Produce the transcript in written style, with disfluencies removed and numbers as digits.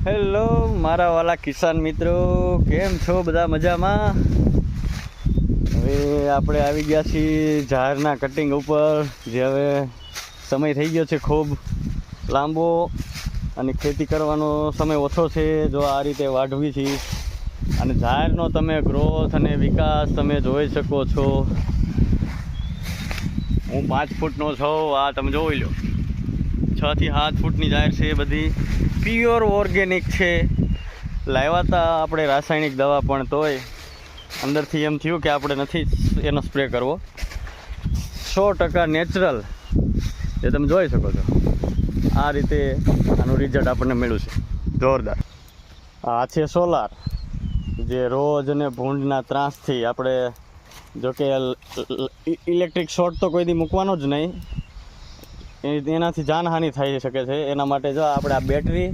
Hello મારા વાલા કિસાન મિત્રો, કેમ છો? બધા મજામાં? હવે આપણે આવી ગયા છીએ ઝાડના કટિંગ ઉપર, જે હવે સમય થઈ ગયો છે ખૂબ લાંબો અને ખેતી કરવાનો સમય ઓછો છે. જો આ રીતે વાઢવી છે અને ઝાડનો તમે ગ્રોથ અને વિકાસ તમે જોઈ શકો છો. હું 5 ફૂટનો છું, આ તમે જોઈ લો. 6 થી 7 ફૂટની ઝાડ છે, બધી પ્યોર ઓર્ગેનિક છે. લાવ્યા હતા આપણે રાસાયણિક દવા, પણ તોય અંદરથી એમ થયું કે આપણે નથી એનો સ્પ્રે કરવો. 100% નેચરલ, જે તમે જોઈ શકો છો. આ રીતે આનું રિઝલ્ટ આપણને મળ્યું છે, જોરદાર. આ છે સોલાર, જે રોજ અને ભૂંડના ત્રાસથી આપણે, જોકે ઇલેક્ટ્રિક શોર્ટ તો કોઈ દી મૂકવાનો જ નહીં, એનાથી જાનહાનિ થઈ શકે છે. એના માટે જો આપણે આ બેટરી